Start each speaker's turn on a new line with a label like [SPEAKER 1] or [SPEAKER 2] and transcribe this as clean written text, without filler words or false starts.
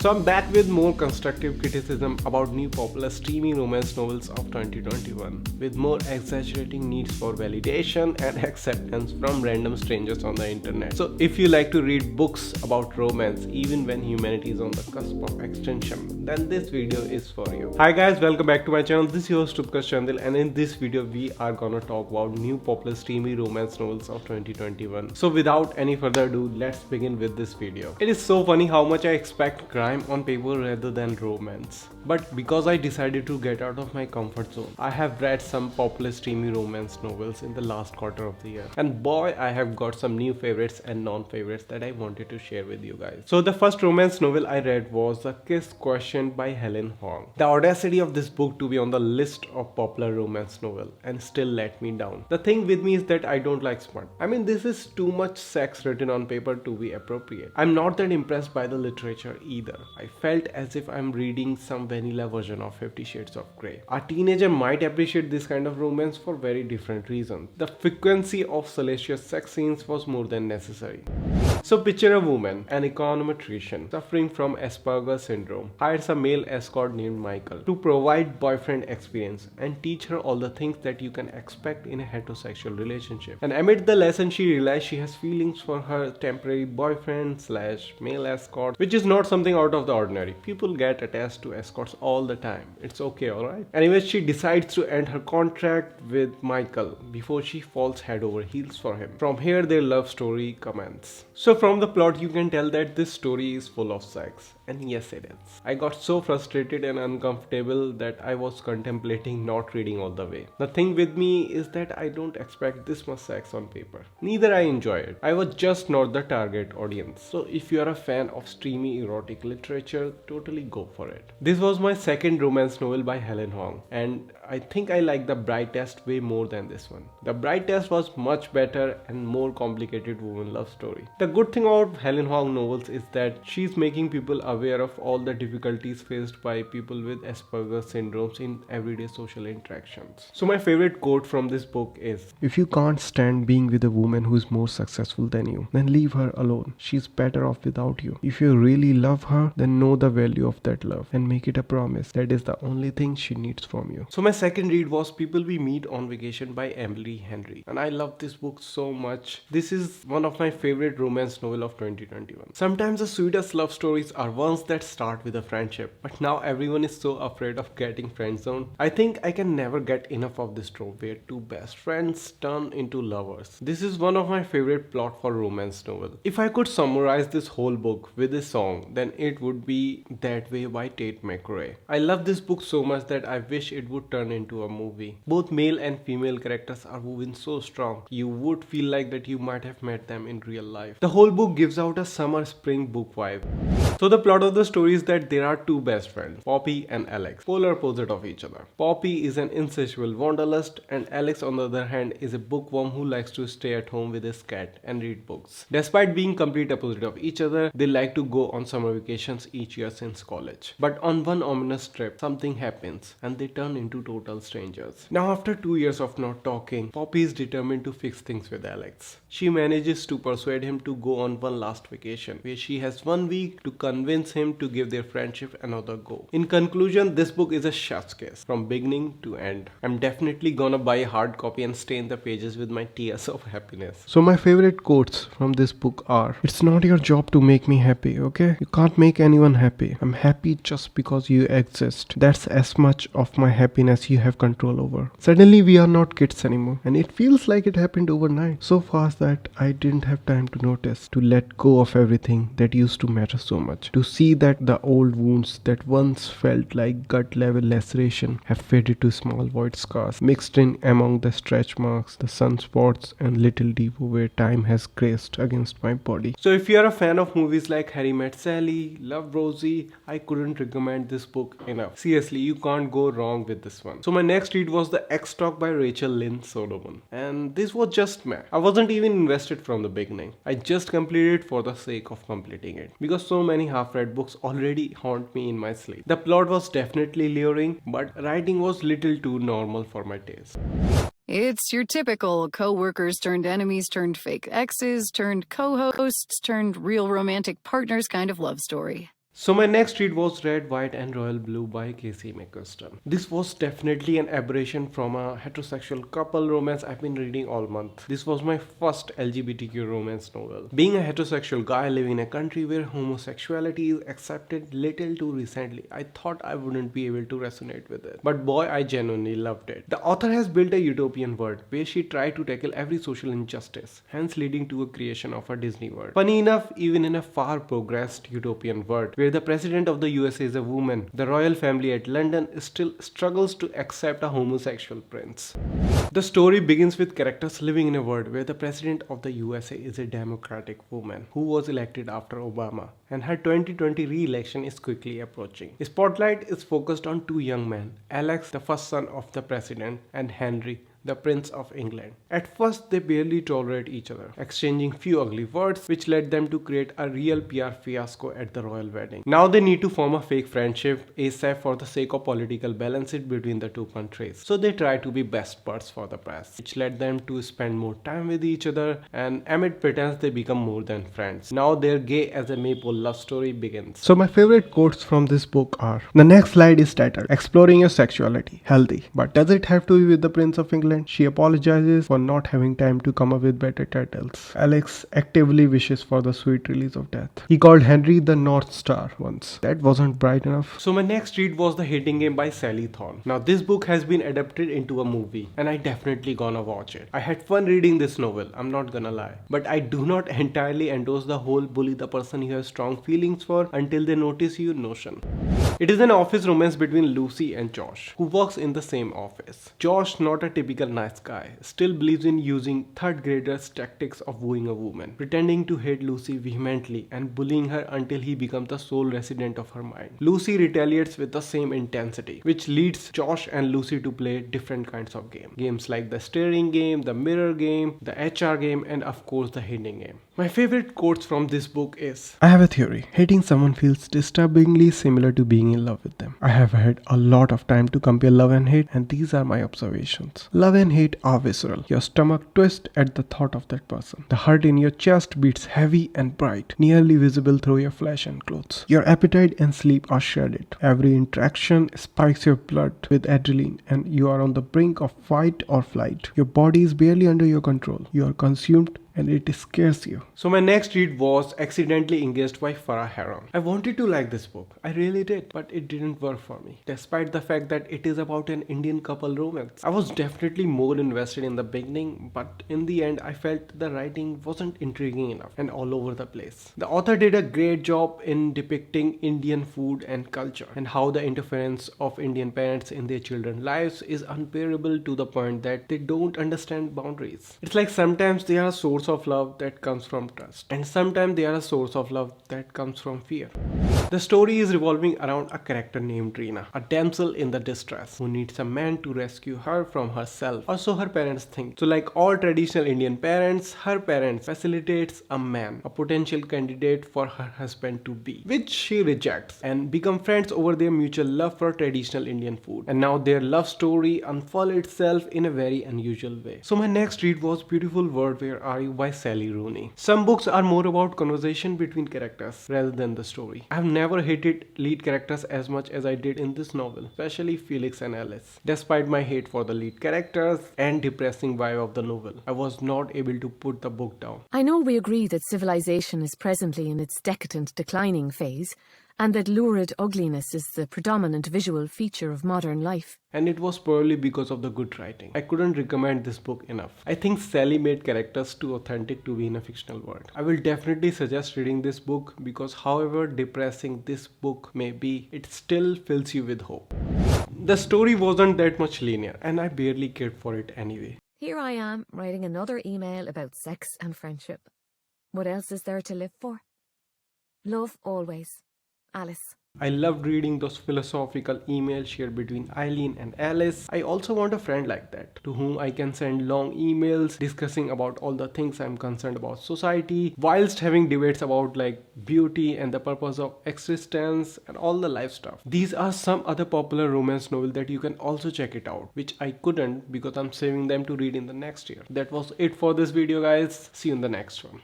[SPEAKER 1] So I'm back with more constructive criticism about new popular streaming romance novels of 2021, with more exaggerating needs for validation and acceptance from random strangers on the internet. So if you like to read books about romance even when humanity is on the cusp of extinction, then this video is for you. Hi guys, welcome back to my channel. This is your host Utkarsh Chandil, and in this video we are gonna talk about new popular streaming romance novels of 2021. So without any further ado, let's begin with this video. It is so funny how much I expect crime on paper rather than romance. But because I decided to get out of my comfort zone, I have read some popular streaming romance novels in the last quarter of the year. And boy, I have got some new favorites and non-favorites that I wanted to share with you guys. So the first romance novel I read was A Kiss Questioned by Helen Huang. The audacity of this book to be on the list of popular romance novel and still let me down. The thing with me is that I don't like smut. I mean, this is too much sex written on paper to be appropriate. I'm not that impressed by the literature either. I felt as if I'm reading some vanilla version of 50 Shades of Grey. A teenager might appreciate this kind of romance for very different reasons. The frequency of salacious sex scenes was more than necessary. So picture a woman, an econometrician suffering from Asperger's syndrome, hires a male escort named Michael to provide boyfriend experience and teach her all the things that you can expect in a heterosexual relationship. And amid the lesson, she realizes she has feelings for her temporary boyfriend slash male escort, which is not something out of the ordinary. People get attached to escorts all the time. It's okay, alright? Anyways, she decides to end her contract with Michael before she falls head over heels for him. From here, their love story commences. So from the plot, you can tell that this story is full of sex. And yes, it is. I got so frustrated and uncomfortable that I was contemplating not reading all the way. The thing with me is that I don't expect this much sex on paper. Neither I enjoy it. I was just not the target audience. So if you are a fan of streamy erotic literature, totally go for it. This was my second romance novel by Helen Huang, and I think I like The Bride Test way more than this one. The Bride Test was much better and more complicated woman love story. The good thing about Helen Huang novels is that she's making people aware of all the difficulties faced by people with Asperger's syndromes in everyday social interactions. So my favorite quote from this book is, "If you can't stand being with a woman who's more successful than you, then leave her alone. She's better off without you. If you really love her, then know the value of that love and make it a promise. That is the only thing she needs from you." So my second read was People We Meet on Vacation by Emily Henry, and I love this book so much. This is one of my favorite romance novel of 2021. Sometimes the sweetest love stories are ones that start with a friendship, but now everyone is so afraid of getting friend zoned. I think I can never get enough of this trope where two best friends turn into lovers. This is one of my favorite plot for romance novel. If I could summarize this whole book with a song, then it would be That Way by Tate McRae. I love this book so much that I wish it would turn into a movie. Both male and female characters are woven so strong, you would feel like that you might have met them in real life. The whole book gives out a summer spring book vibe. So the plot of the story is that there are two best friends, Poppy and Alex, polar opposite of each other. Poppy is an insatiable wanderlust, and Alex on the other hand is a bookworm who likes to stay at home with his cat and read books. Despite being complete opposite of each other, they like to go on summer vacations each year since college. But on one ominous trip, something happens and they turn into total strangers. Now after 2 years of not talking, Poppy is determined to fix things with Alex. She manages to persuade him to go on one last vacation, where she has 1 week to convince him to give their friendship another go. In conclusion, this book is a chef's kiss from beginning to end. I'm definitely gonna buy a hard copy and stain the pages with my tears of happiness. So my favorite quotes from this book are, "It's not your job to make me happy, okay? You can't make anyone happy. I'm happy just because you exist. That's as much of my happiness you have control over. Suddenly we are not kids anymore, and it feels like it happened overnight, so fast that I didn't have time to notice, to let go of everything that used to matter so much, to see that the old wounds that once felt like gut level laceration have faded to small void scars, mixed in among the stretch marks, the sunspots, and little depot where time has graced against my body." So if you are a fan of movies like Harry Met Sally, Love Rosie, I couldn't recommend this book enough. Seriously, you can't go wrong with this one. So my next read was The X-Talk by Rachel Lynn Solomon, and this was just meh. I wasn't even invested from the beginning. I just completed it for the sake of completing it, because so many half-read books already haunt me in my sleep. The plot was definitely luring, but writing was little too normal for my taste.
[SPEAKER 2] It's your typical co-workers turned enemies turned fake exes turned co-hosts turned real romantic partners kind of love story.
[SPEAKER 1] So my next read was Red, White and Royal Blue by Casey McQuiston. This was definitely an aberration from a heterosexual couple romance I've been reading all month. This was my first LGBTQ romance novel. Being a heterosexual guy living in a country where homosexuality is accepted little too recently, I thought I wouldn't be able to resonate with it. But boy, I genuinely loved it. The author has built a utopian world where she tried to tackle every social injustice, hence leading to a creation of a Disney world. Funny enough, even in a far progressed utopian world, where the president of the USA is a woman, the royal family at London still struggles to accept a homosexual prince. The story begins with characters living in a world where the president of the USA is a Democratic woman who was elected after Obama, and her 2020 re-election is quickly approaching. Spotlight is focused on two young men, Alex, the first son of the president, and Henry, the Prince of England. At first, they barely tolerate each other, exchanging few ugly words, which led them to create a real PR fiasco at the royal wedding. Now they need to form a fake friendship ASAP for the sake of political balance between the two countries. So they try to be best buds for the press, which led them to spend more time with each other, and amid pretense they become more than friends. Now their gay as a maple love story begins. So my favorite quotes from this book are: the next slide is titled Exploring Your Sexuality, Healthy. But does it have to be with the Prince of England? She apologizes for not having time to come up with better titles. Alex actively wishes for the sweet release of death. He called Henry the North Star once. That wasn't bright enough. So my next read was The Hating Game by Sally Thorne. Now this book has been adapted into a movie, and I definitely gonna watch it. I had fun reading this novel, I'm not gonna lie. But I do not entirely endorse the whole bully the person you have strong feelings for until they notice you notion. It is an office romance between Lucy and Josh, who works in the same office. Josh, not a typical nice guy, still believes in using third graders tactics of wooing a woman, pretending to hate Lucy vehemently and bullying her until he becomes the sole resident of her mind. Lucy retaliates with the same intensity, which leads Josh and Lucy to play different kinds of games like the staring game, the mirror game, the HR game, and of course the hating game. My favorite quotes from this book is: I have a theory. Hating someone feels disturbingly similar to being in love with them. I have had a lot of time to compare love and hate, and these are my observations. Love and hate are visceral. Your stomach twists at the thought of that person. The heart in your chest beats heavy and bright, nearly visible through your flesh and clothes. Your appetite and sleep are shredded. Every interaction spikes your blood with adrenaline, and you are on the brink of fight or flight. Your body is barely under your control. You are consumed and it scares you. So my next read was Accidentally Engaged by Farah Heron. I wanted to like this book. I really did, but it didn't work for me. Despite the fact that it is about an Indian couple romance. I was definitely more invested in the beginning, but in the end I felt the writing wasn't intriguing enough and all over the place. The author did a great job in depicting Indian food and culture, and how the interference of Indian parents in their children's lives is unbearable to the point that they don't understand boundaries. It's like sometimes they are a source of love that comes from trust, and sometimes they are a source of love that comes from fear. The story is revolving around a character named Reena, a damsel in the distress who needs a man to rescue her from herself, or so her parents think. So like all traditional Indian parents, her parents facilitates a man, a potential candidate for her husband to be, which she rejects, and become friends over their mutual love for traditional Indian food. And now their love story unfolds itself in a very unusual way. So my next read was Beautiful World, Where Are You by Sally Rooney. Some books are more about conversation between characters rather than the story. I have never hated lead characters as much as I did in this novel, especially Felix and Alice. Despite my hate for the lead characters and depressing vibe of the novel, I was not able to put the book down.
[SPEAKER 3] I know we agree that civilization is presently in its decadent declining phase, and that lurid ugliness is the predominant visual feature of modern life.
[SPEAKER 1] And it was purely because of the good writing. I couldn't recommend this book enough. I think Sally made characters too authentic to be in a fictional world. I will definitely suggest reading this book because however depressing this book may be, it still fills you with hope. The story wasn't that much linear, and I barely cared for it anyway.
[SPEAKER 3] Here I am, writing another email about sex and friendship. What else is there to live for? Love always. Alice.
[SPEAKER 1] I loved reading those philosophical emails shared between Eileen and Alice. I also want a friend like that, to whom I can send long emails discussing about all the things I'm concerned about society, whilst having debates about like beauty and the purpose of existence and all the life stuff. These are some other popular romance novels that you can also check it out, which I couldn't because I'm saving them to read in the next year. That was it for this video, guys. See you in the next one.